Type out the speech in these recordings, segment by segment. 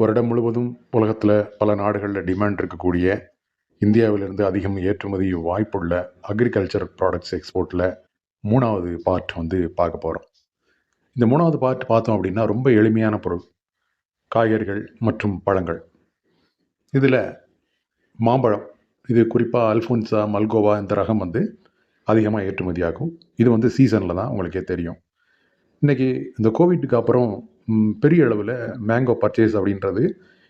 வருடம் முழுவதும் உலகத்தில் பல நாடுகளில் டிமாண்ட் இருக்கக்கூடிய இந்தியாவிலிருந்து அதிகம் ஏற்றுமதி வாய்ப்புள்ள அக்ரிகல்ச்சர் ப்ராடக்ட்ஸ் எக்ஸ்போர்ட்டில் மூணாவது பார்ட் வந்து பார்க்க போகிறோம். இந்த மூணாவது பார்ட் பார்த்தோம் அப்படின்னா ரொம்ப எளிமையான பொருள், காய்கறிகள் மற்றும் பழங்கள். இதில் மாம்பழம், இது குறிப்பாக அல்ஃபோன்சா, மல்கோவா இந்த ரகம் வந்து அதிகமாக ஏற்றுமதி ஆகும். இது வந்து சீசனில் தான், உங்களுக்கே தெரியும். இன்றைக்கி இந்த கோவிட்டுக்கு அப்புறம் பெரிய அளவில் மேங்கோ பர்ச்சேஸ் அப்படின்றது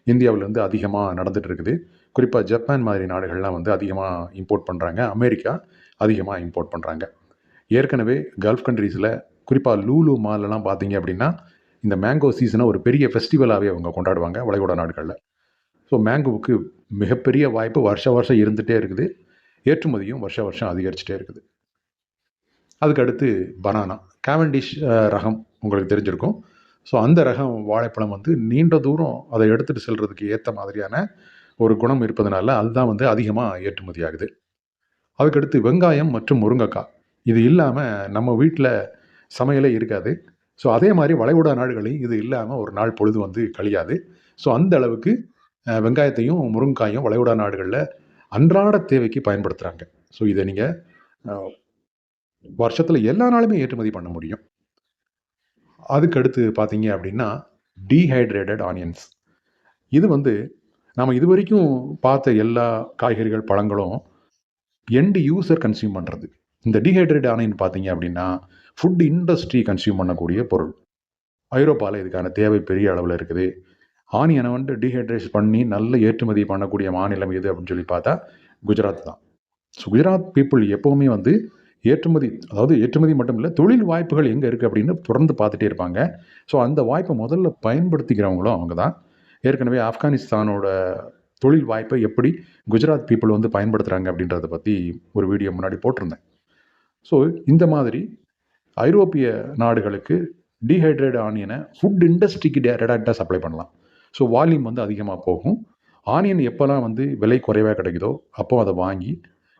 இந்தியாவிலேருந்து அதிகமாக நடந்துகிட்டு இருக்குது. குறிப்பாக ஜப்பான் மாதிரி நாடுகள்லாம் வந்து அதிகமாக இம்போர்ட் பண்ணுறாங்க. அமெரிக்கா அதிகமாக இம்போர்ட் பண்ணுறாங்க. ஏற்கனவே கல்ஃப் கண்ட்ரீஸில் குறிப்பாக லூலு மாலெல்லாம் பார்த்தீங்க அப்படின்னா இந்த மேங்கோ சீசனை ஒரு பெரிய ஃபெஸ்டிவலாகவே அவங்க கொண்டாடுவாங்க வளைகுடா நாடுகளில். ஸோ மேங்கோவுக்கு மிகப்பெரிய வாய்ப்பு வருஷம் இருந்துகிட்டே இருக்குது. ஏற்றுமதியும் வருஷம் அதிகரிச்சுட்டே இருக்குது. அதுக்கு அடுத்து பனானா, கேவண்டிஷ் ரகம் உங்களுக்கு தெரிஞ்சிருக்கும். ஸோ அந்த ரகம் வாழைப்பழம் வந்து நீண்ட தூரம் அதை எடுத்துகிட்டு செல்கிறதுக்கு ஏற்ற மாதிரியான ஒரு குணம் இருப்பதனால அதுதான் வந்து அதிகமாக ஏற்றுமதி ஆகுது. அதுக்கடுத்து வெங்காயம் மற்றும் முருங்கைக்காய், இது இல்லாமல் நம்ம வீட்டில் சமையலே இருக்காது. ஸோ அதே மாதிரி வளைகுடா நாடுகளையும் இது இல்லாமல் ஒரு நாள் பொழுது வந்து கழியாது. ஸோ அந்த அளவுக்கு வெங்காயத்தையும் முருங்கைக்காயும் வளைகுடா நாடுகளில் அன்றாட தேவைக்கு பயன்படுத்துகிறாங்க. ஸோ இதை நீங்கள் வருஷத்தில் எல்லா நாளுமே ஏற்றுமதி பண்ண முடியும். அதுக்கடுத்து பார்த்தீங்க அப்படின்னா டீஹைட்ரேட்டட் ஆனியன்ஸ். இது வந்து நம்ம இது வரைக்கும் பார்த்த எல்லா காய்கறிகள் பழங்களும் எண்ட் யூசர் கன்சியூம் பண்ணுறது. இந்த டீஹைட்ரேட்டட் ஆனியன் பார்த்தீங்க அப்படின்னா ஃபுட் இண்டஸ்ட்ரி கன்சியூம் பண்ணக்கூடிய பொருள். ஐரோப்பாவில் இதுக்கான தேவை பெரிய அளவில் இருக்குது. ஆனியனை வந்து டீஹைட்ரேட் பண்ணி நல்ல ஏற்றுமதி பண்ணக்கூடிய மாநிலம் எது அப்படின்னு சொல்லி பார்த்தா குஜராத் தான். ஸோ குஜராத் பீப்புள் எப்போவுமே வந்து ஏற்றுமதி மட்டும் இல்லை, தொழில் வாய்ப்புகள் எங்கே இருக்குது அப்படின்னு தொடர்ந்து பார்த்துட்டே இருப்பாங்க. ஸோ அந்த வாய்ப்பை முதல்ல பயன்படுத்திக்கிறவங்களும் அவங்க தான். ஏற்கனவே ஆப்கானிஸ்தானோட தொழில் வாய்ப்பை எப்படி குஜராத் பீப்புள் வந்து பயன்படுத்துகிறாங்க அப்படின்றத பற்றி ஒரு வீடியோ முன்னாடி போட்டிருந்தேன். ஸோ இந்த மாதிரி ஐரோப்பிய நாடுகளுக்கு டீஹைட்ரேட் ஆனியனை ஃபுட் இண்டஸ்ட்ரிக்கு டேரெக்டாக சப்ளை பண்ணலாம். ஸோ வால்யூம் வந்து அதிகமாக போகும். ஆனியன் எப்போல்லாம் வந்து விலை குறைவாக கிடைக்குதோ அப்போது அதை வாங்கி,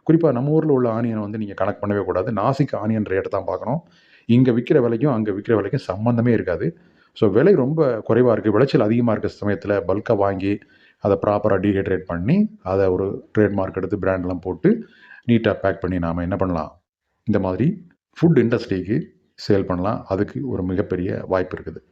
குறிப்பாக நம்ம ஊரில் உள்ள ஆனியனை வந்து நீங்கள் கனெக்ட் பண்ணவே கூடாது. நாசிக் ஆனியன் ரேட்டை தான் பார்க்கணும். இங்கே விற்கிற விலைக்கும் அங்கே விற்கிற விலைக்கும் சம்மந்தமே இருக்காது. ஸோ விலை ரொம்ப குறைவாக இருக்குது, விளைச்சல் அதிகமாக இருக்கிற சமயத்தில் பல்காக வாங்கி அதை ப்ராப்பராக டீஹைட்ரேட் பண்ணி அதை ஒரு ட்ரேட்மார்க் எடுத்து பிராண்ட்லாம் போட்டு நீட்டாக பேக் பண்ணி நாம் என்ன பண்ணலாம், இந்த மாதிரி ஃபுட் இண்டஸ்ட்ரிக்கு சேல் பண்ணலாம். அதுக்கு ஒரு மிகப்பெரிய வாய்ப்பு இருக்குது.